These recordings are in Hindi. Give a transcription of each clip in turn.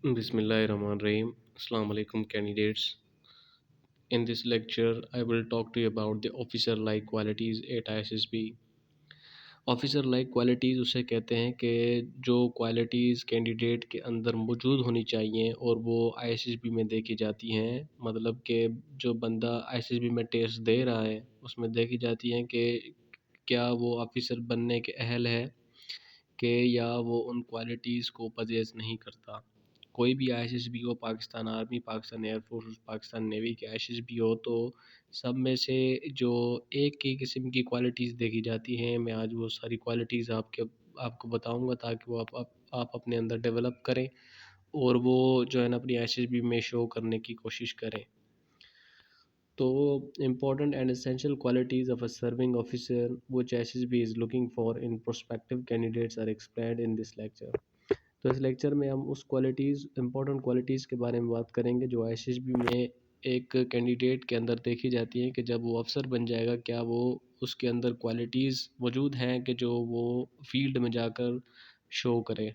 Bismillahirrahmanirrahim. Assalamu alaikum candidates. In this lecture, I will talk to you about the officer-like qualities at ISSB. Officer like qualities उसे कहते हैं कि जो क्वालिटीज़ कैंडिडेट के अंदर मौजूद होनी चाहिए और वो आईएसएसबी में देखी जाती हैं। मतलब कि जो बंदा आईएसएसबी में टेस्ट दे रहा है उसमें देखी जाती हैं कि क्या वो ऑफिसर बनने के अहल है कि या वो उन क्वालिटीज़ को पजेज़ नहीं करता। कोई भी आईएसएसबी हो, Pakistan army, Pakistan air force, Pakistan navy के आईएसएसबी हो, तो सब में से जो एक ही किस्म की क्वालिटीज़ देखी जाती हैं। मैं आज वो सारी क्वालिटीज़ आपको बताऊंगा ताकि वो आप अपने अंदर डेवलप करें और वो जो है ना अपनी आईएसएसबी में शो करने की कोशिश करें। तो important and essential qualities of a serving officer which SSB is looking for in prospective candidates are explained in this lecture. तो इस लेक्चर में हम उस क्वालिटीज़ इंपॉर्टेंट क्वालिटीज़ के बारे में बात करेंगे जो आईएसएसबी में एक कैंडिडेट के अंदर देखी जाती हैं कि जब वो अफसर बन जाएगा क्या वो उसके अंदर क्वालिटीज़ मौजूद हैं कि जो वो फील्ड में जाकर शो करे।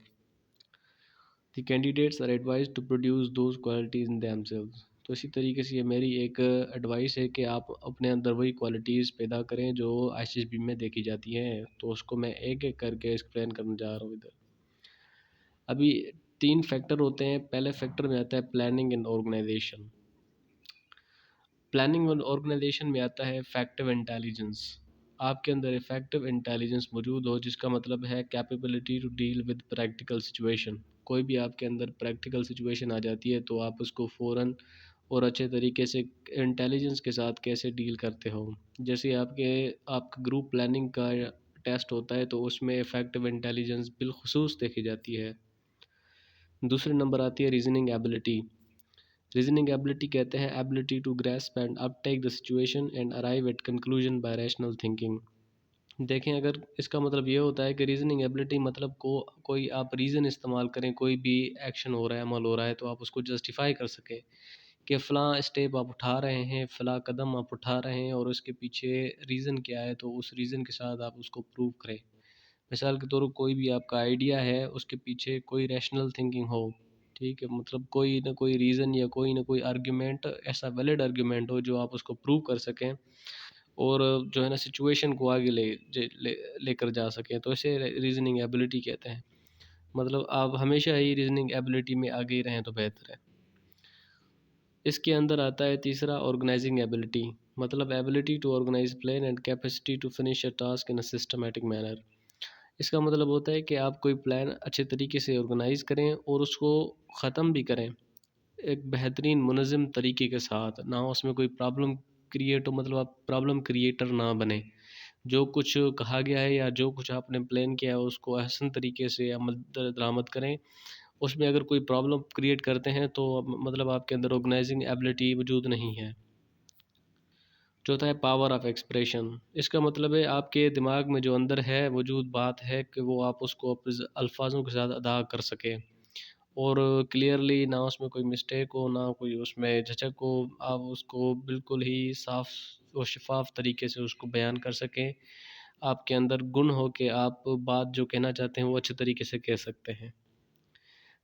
The candidates are advise to produce those qualities in themselves. तो इसी तरीके से ये मेरी एक एडवाइस है कि आप अपने अंदर वही क्वालिटीज़ पैदा करें जो आईएसएसबी में देखी जाती हैं। तो उसको मैं एक एक करके एक्सप्लेन करने जा रहा हूँ इधर। अभी 3 फैक्टर होते हैं। पहले फैक्टर में आता है प्लानिंग एंड ऑर्गेनाइजेशन। प्लानिंग और ऑर्गेनाइजेशन में आता है इफेक्टिव इंटेलिजेंस। आपके अंदर इफेक्टिव इंटेलिजेंस मौजूद हो जिसका मतलब है capability to deal with practical situation. कोई भी आपके अंदर प्रैक्टिकल सिचुएशन आ जाती है तो आप उसको फ़ौरन और अच्छे तरीके से इंटेलिजेंस के साथ कैसे डील करते हो। जैसे आपका ग्रुप प्लानिंग का टेस्ट होता है तो उसमें इफेक्टिव इंटेलिजेंस बिलखुसूस देखी जाती है। दूसरे नंबर आती है रीजनिंग एबिलिटी। रीजनिंग एबिलिटी कहते हैं ability to grasp and uptake the situation and arrive at conclusion by rational thinking. देखें, अगर इसका मतलब ये होता है कि रीजनिंग एबिलिटी मतलब कोई आप रीज़न इस्तेमाल करें, कोई भी एक्शन हो रहा है, अमल हो रहा है तो आप उसको जस्टिफाई कर सकें कि फ़लाँ स्टेप आप उठा रहे हैं, फ़लाँ कदम आप उठा रहे हैं और उसके पीछे रीज़न क्या है, तो उस रीज़न के साथ आप उसको प्रूव करें। मिसाल के तौर पर कोई भी आपका आइडिया है, उसके पीछे कोई रैशनल थिंकिंग हो, ठीक है, मतलब कोई ना कोई रीज़न या कोई ना कोई आर्ग्यूमेंट, ऐसा वैलिड आर्ग्यूमेंट हो जो आप उसको प्रूव कर सकें और जो है ना सिचुएशन को आगे लेकर जा सकें, तो इसे रीज़निंग एबिलिटी कहते हैं। मतलब आप हमेशा ही रीज़निंग एबिलिटी में आगे ही रहें तो बेहतर है। इसके अंदर आता है तीसरा ऑर्गेनाइजिंग एबिलिटी। मतलब ability to organise plan and capacity to finish a task in a systematic manner. इसका मतलब होता है कि आप कोई प्लान अच्छे तरीके से ऑर्गेनाइज़ करें और उसको ख़त्म भी करें एक बेहतरीन मुनज़्ज़म तरीके के साथ, ना उसमें कोई प्रॉब्लम क्रिएट हो, मतलब आप प्रॉब्लम क्रिएटर ना बने। जो कुछ कहा गया है या जो कुछ आपने प्लान किया है उसको अहसन तरीके से अमल दरामद करें। उसमें अगर कोई प्रॉब्लम क्रिएट करते हैं तो मतलब आपके अंदर ऑर्गेनाइजिंग एबिलिटी वजूद नहीं है। चौथा है पावर ऑफ एक्सप्रेशन। इसका मतलब है आपके दिमाग में जो अंदर है वजूद बात है कि वो आप उसको अपने अल्फाजों के साथ अदा कर सकें और क्लियरली, ना उसमें कोई मिस्टेक हो, ना कोई उसमें झिझक हो। आप उसको बिल्कुल ही साफ़ और शफ़ाफ़ तरीके से उसको बयान कर सकें। आपके अंदर गुण हो कि आप बात जो कहना चाहते हैं वो अच्छे तरीके से कह सकते हैं।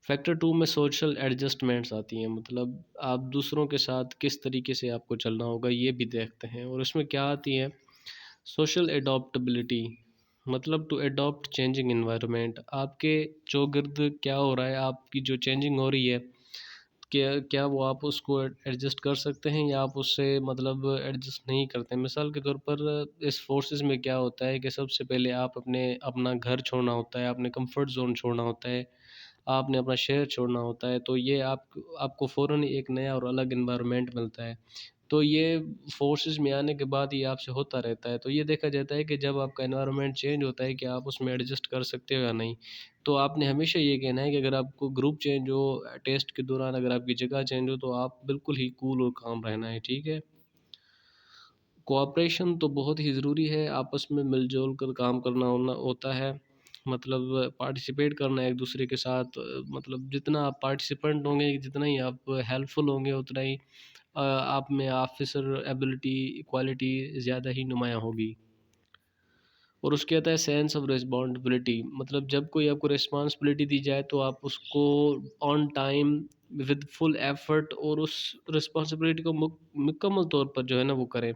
फैक्टर 2 में सोशल एडजस्टमेंट्स आती हैं। मतलब आप दूसरों के साथ किस तरीके से आपको चलना होगा ये भी देखते हैं और उसमें क्या आती है सोशल एडॉप्टेबिलिटी। मतलब टू एडॉप्ट चेंजिंग एनवायरनमेंट। आपके चौगिर्द क्या हो रहा है, आपकी जो चेंजिंग हो रही है, क्या क्या वो आप उसको एडजस्ट कर सकते हैं या आप उससे मतलब एडजस्ट नहीं करते हैं। मिसाल के तौर पर इस फोर्सेस में क्या होता है कि सबसे पहले आप अपना घर छोड़ना होता है, अपने कंफर्ट जोन छोड़ना होता है, आपने अपना शहर छोड़ना होता है। तो ये आपको फ़ौरन एक नया और अलग एनवायरनमेंट मिलता है। तो ये फोर्सेस में आने के बाद ये आपसे होता रहता है। तो ये देखा जाता है कि जब आपका एनवायरनमेंट चेंज होता है कि आप उसमें एडजस्ट कर सकते हो या नहीं। तो आपने हमेशा ये कहना है कि अगर आपको ग्रुप चेंज हो, टेस्ट के दौरान अगर आपकी जगह चेंज हो तो आप बिल्कुल ही कूल और काम रहना है, ठीक है। कोऑपरेशन तो बहुत ही ज़रूरी है, आपस में मिलजुल कर काम करना होना होता है। मतलब पार्टिसिपेट करना है एक दूसरे के साथ। मतलब जितना आप पार्टिसिपेंट होंगे, जितना ही आप हेल्पफुल होंगे, उतना ही आप में ऑफ़िसर एबिलिटी क्वालिटी ज़्यादा ही नुमायाँ होगी। और उसके आता है सेंस ऑफ रिस्पॉन्सिबिलिटी, मतलब जब कोई आपको रिस्पॉन्सिबिलिटी दी जाए तो आप उसको on time with full effort और उस रिस्पॉन्सिबिलिटी को मुकम्मल तौर पर जो है ना वो करें।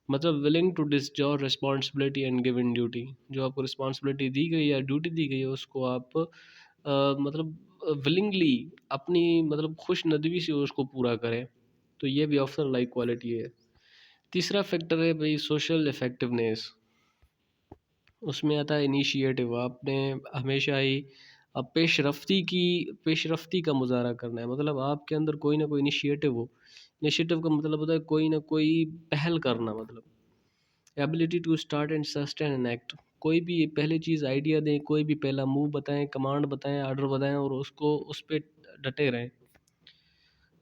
मतलब willing to discharge responsibility and given duty, जो आपको रिस्पॉन्सिबिलिटी दी गई है, ड्यूटी दी गई है, उसको आप मतलब विलिंगली अपनी मतलब खुश नदवी से उसको पूरा करें। तो ये भी ऑफिसर लाइक क्वालिटी है। तीसरा फैक्टर है भाई सोशल इफेक्टिवनेस। उसमें आता है इनिशिएटिव। आपने हमेशा ही पेशरफ्ती का मुजाहरा करना है, मतलब आपके अंदर कोई ना कोई इनिशिएटिव हो। इनिशिएटिव का मतलब होता है कोई ना कोई पहल करना, मतलब ability to start and sustain an act. कोई भी पहले चीज़ आइडिया दें, कोई भी पहला मूव बताएं, कमांड बताएं, ऑर्डर बताएं और उसको उस पर डटे रहें।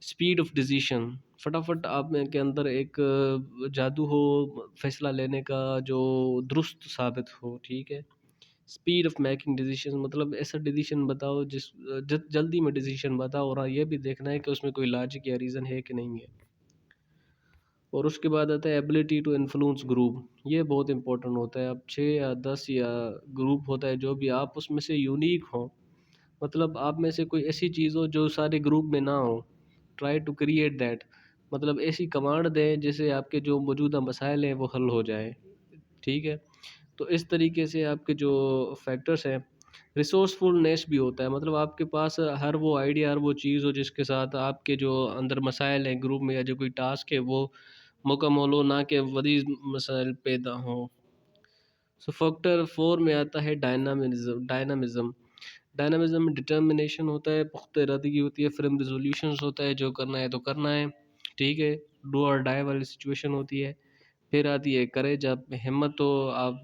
स्पीड ऑफ डिसीजन, फटाफट आप में के अंदर एक जादू हो फैसला लेने का जो दुरुस्त साबित हो, ठीक है। स्पीड ऑफ मेकिंग डिसीजन, मतलब ऐसा डिसीजन बताओ जल्दी में डिसीजन बताओ, और हाँ ये भी देखना है कि उसमें कोई लॉजिक या रीज़न है कि नहीं है। और उसके बाद आता है एबिलिटी टू इन्फ्लुएंस ग्रुप। ये बहुत इंपॉर्टेंट होता है। अब 6 या 10 या ग्रुप होता है, जो भी आप उसमें से यूनिक हो, मतलब आप में से कोई ऐसी चीज़ हो जो सारे ग्रुप में ना हो, ट्राई टू क्रिएट दैट। मतलब ऐसी कमांड दें जिससे आपके जो मौजूदा मसाइल हैं वो हल हो जाए, ठीक है। तो इस तरीके से आपके जो फैक्टर्स हैं, रिसोर्सफुलनेस भी होता है, मतलब आपके पास हर वो आइडिया, हर वो चीज़ हो जिसके साथ आपके जो अंदर मसाइल हैं ग्रुप में या जो कोई टास्क है वो मुकम्मल हो, ना कि वरीज़ मसाइल पैदा हों। सो फैक्टर 4 में आता है डायनामिज़्म। डायनामिज़्म में डिटर्मिनेशन होता है, पुख्ता इरादगी होती है, फिर रिजोल्यूशंस होता है, जो करना है तो करना है, ठीक है। डू और डाई वाली सिचुएशन होती है। फिर आती है करेज, आप में हिम्मत हो, आप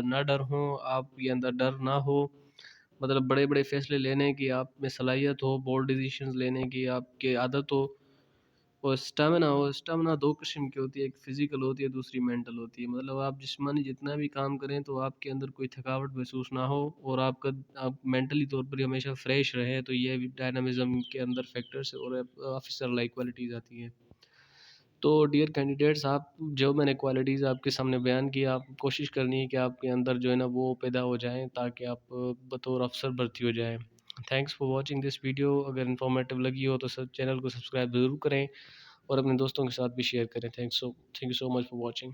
ना डर हो, आपके अंदर डर ना हो, मतलब बड़े बड़े फैसले लेने की आप में सलाहियत हो, बोल्ड डिसीजंस लेने की आपके आदत हो। और स्टामिना दो किस्म की होती है, एक फिजिकल होती है, दूसरी मेंटल होती है। मतलब आप जिस्मानी जितना भी काम करें तो आपके अंदर कोई थकावट महसूस ना हो, और आप मेंटली तौर पर हमेशा फ्रेश रहे, तो ये भी डायनामिज्म के अंदर फैक्टर्स और ऑफिसर लाइक क्वालिटीज़ आती हैं। तो डियर कैंडिडेट्स, आप जो मैंने क्वालिटीज़ आपके सामने बयान की, आप कोशिश करनी है कि आपके अंदर जो है ना वो पैदा हो जाएँ, ताकि आप बतौर अफ़सर भर्ती हो जाएँ। Thanks for watching this video. अगर इन्फॉर्मेटिव लगी हो तो चैनल को सब्सक्राइब ज़रूर करें और अपने दोस्तों के साथ भी शेयर करें। Thank you so much for watching.